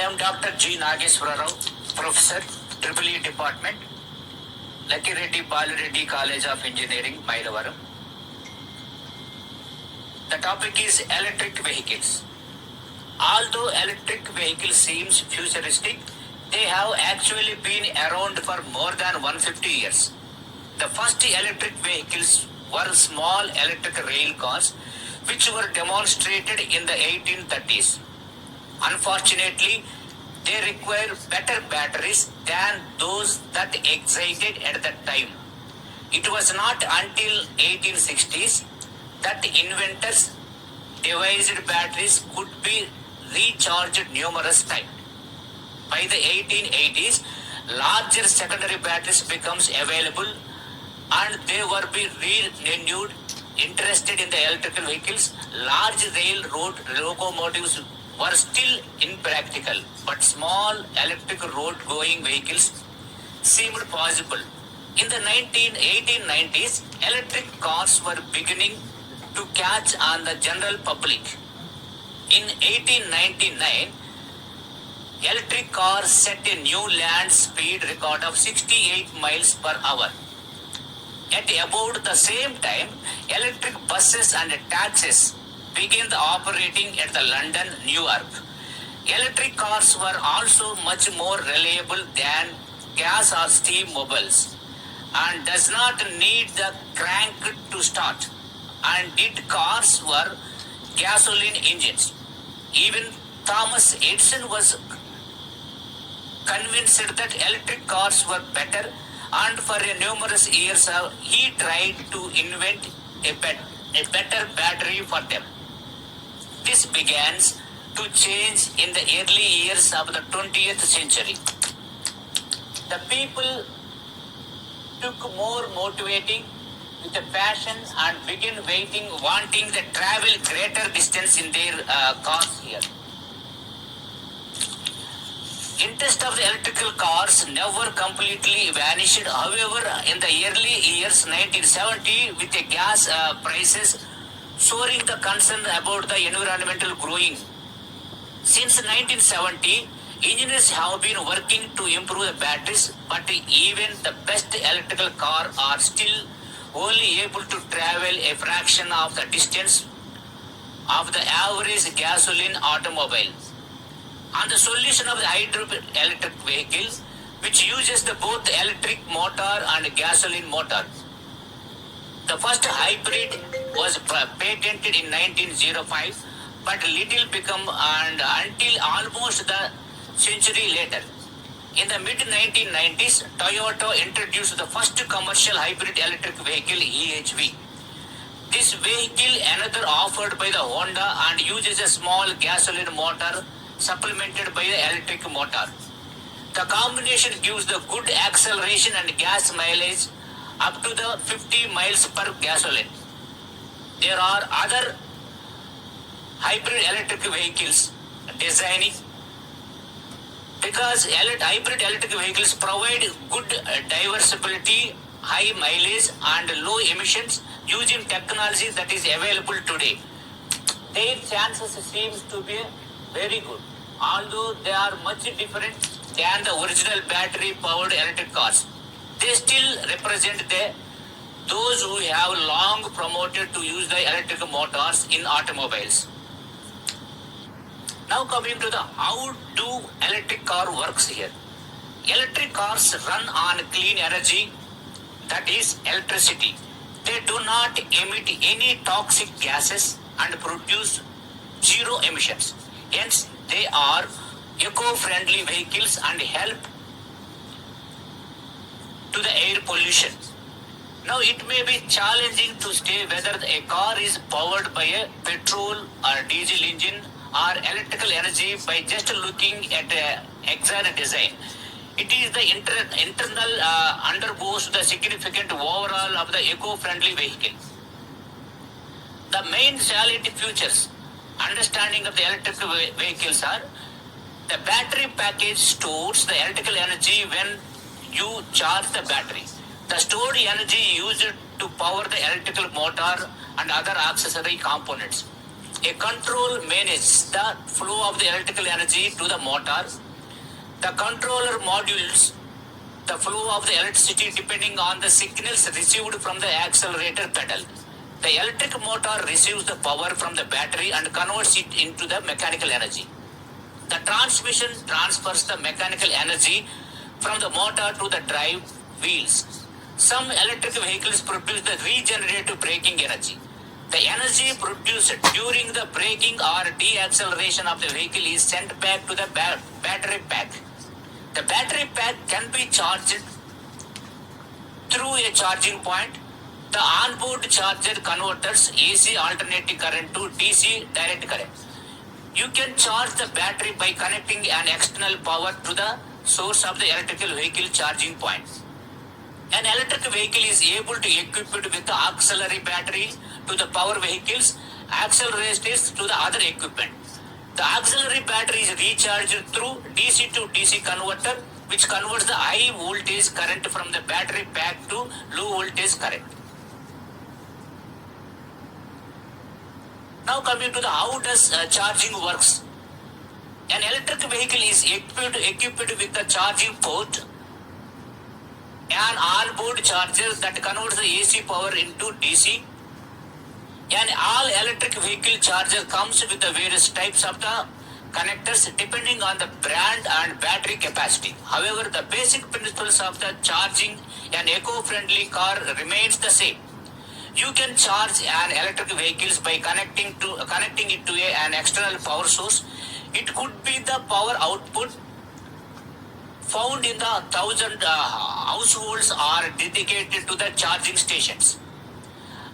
am Dr. G. Nageswara Rao, Professor, EEE Department, Lucky Reddy Balareddy College of Engineering, Mayilavaram. The topic is electric vehicles. Although electric vehicle seems futuristic, they have actually been around for more than 150 years. The first electric vehicles were small electric rail cars, which were demonstrated in the 1830s. Unfortunately, they require better batteries than those that existed at that time. It was not until 1860s that inventors devised batteries could be recharged numerous times. By the 1880s, larger secondary batteries becomes available and they were being renewed. Interested in the electrical vehicles, large railroad locomotives were still impractical, but small electric road-going vehicles seemed possible. In the 1890s, electric cars were beginning to catch on the general public. In 1899, electric cars set a new land speed record of 68 miles per hour. At about the same time, electric buses and taxis began operating at the London, Newark. Electric cars were also much more reliable than gas or steam mobiles and does not need the crank to start. And did cars were gasoline engines. Even Thomas Edison was convinced that electric cars were better, and for numerous years he tried to invent a better battery for them. This began to change in the early years of the 20th century. The people took more motivating with the passion and began wanting to travel greater distance in their cars here. Interest of the electrical cars never completely vanished. However, in the early years 1970, with the gas prices soaring, the concern about the environmental growing. Since 1970, engineers have been working to improve the batteries, but even the best electrical car are still only able to travel a fraction of the distance of the average gasoline automobile. And the solution of the hydroelectric vehicles, which uses both electric motor and gasoline motor. The first hybrid was patented in 1905, but little become and until almost the century later. In the mid-1990s, Toyota introduced the first commercial hybrid electric vehicle, EHV. This vehicle, another offered by the Honda, and uses a small gasoline motor supplemented by the electric motor. The combination gives the good acceleration and gas mileage up to the 50 miles per gasoline. There are other hybrid electric vehicles designing because hybrid electric vehicles provide good diversibility, high mileage and low emissions using technology that is available today. Their chances seems to be very good, although they are much different than the original battery-powered electric cars. They still represent those who have long promoted to use the electric motors in automobiles. Now coming to the how do electric car works here. Electric cars run on clean energy, that is electricity. They do not emit any toxic gases and produce zero emissions. Hence, they are eco-friendly vehicles and help to the air pollution. Now, it may be challenging to say whether a car is powered by a petrol or diesel engine or electrical energy by just looking at the exact design. It is the internal undergoes the significant overall of the eco-friendly vehicle. The main salient features understanding of the electric vehicles are the battery package stores the electrical energy when you charge the battery. The stored energy used to power the electrical motor and other accessory components. A control manages the flow of the electrical energy to the motor. The controller modules the flow of the electricity depending on the signals received from the accelerator pedal. The electric motor receives the power from the battery and converts it into the mechanical energy. The transmission transfers the mechanical energy from the motor to the drive wheels. Some electric vehicles produce the regenerative braking energy. The energy produced during the braking or deacceleration of the vehicle is sent back to the battery pack. The battery pack can be charged through a charging point. The onboard charger converts AC alternating current to DC direct current. You can charge the battery by connecting an external power to the source of the electrical vehicle charging point. An electric vehicle is able to equip it with the auxiliary battery to the power vehicles, accelerators to the other equipment. The auxiliary battery is recharged through DC to DC converter, which converts the high voltage current from the battery pack to low voltage current. Now coming to the how does charging works. An electric vehicle is equipped with the charging port, an onboard charger that converts the AC power into DC. An all electric vehicle charger comes with the various types of the connectors depending on the brand and battery capacity. However, the basic principles of the charging an eco-friendly car remains the same. You can charge an electric vehicle by connecting it to an external power source. It could be the power output found in the 1,000 households are dedicated to the charging stations.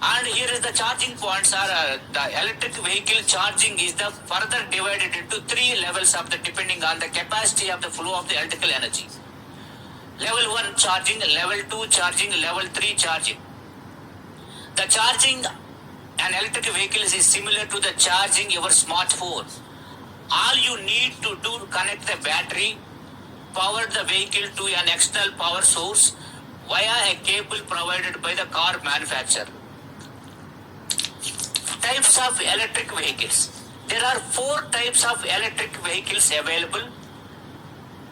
And here is the charging points are the electric vehicle charging is the further divided into 3 levels of the depending on the capacity of the flow of the electrical energy. Level 1 charging, level 2 charging, level 3 charging. The charging an electric vehicle is similar to the charging your smartphone. All you need to do connect the battery, power the vehicle to an external power source via a cable provided by the car manufacturer. Types of electric vehicles. There are 4 types of electric vehicles available.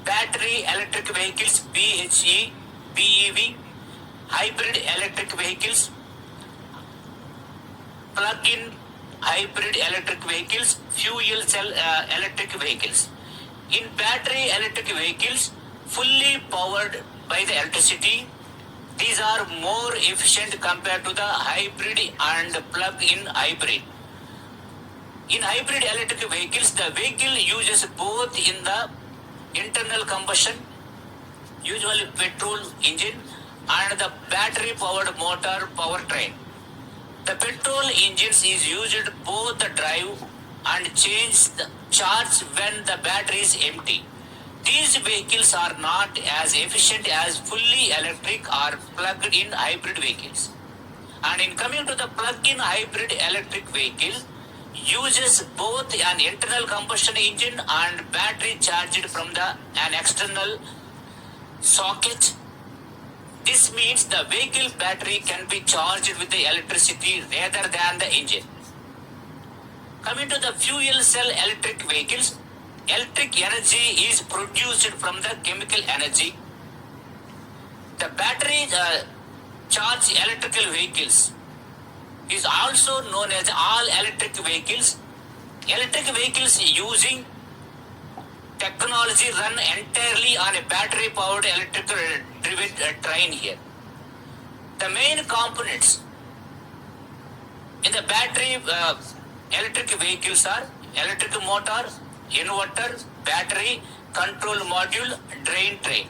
Battery electric vehicles, BEV, hybrid electric vehicles, plug-in hybrid electric vehicles, fuel cell electric vehicles. In battery electric vehicles, fully powered by the electricity, these are more efficient compared to the hybrid and plug-in hybrid. In hybrid electric vehicles, the vehicle uses both in the internal combustion, usually petrol engine, and the battery-powered motor powertrain. The petrol engines is used both the drive and charge when the battery is empty. These vehicles are not as efficient as fully electric or plug-in hybrid vehicles. And in coming to the plug-in hybrid electric vehicle, uses both an internal combustion engine and battery charged from an external socket. This means the vehicle battery can be charged with the electricity rather than the engine. Coming to the fuel cell electric vehicles, electric energy is produced from the chemical energy. The battery charged electrical vehicles is also known as all electric vehicles. Electric vehicles using technology run entirely on a battery powered electrical driven train here. The main components in the battery electric vehicles are electric motor, inverter, battery, control module, drain train.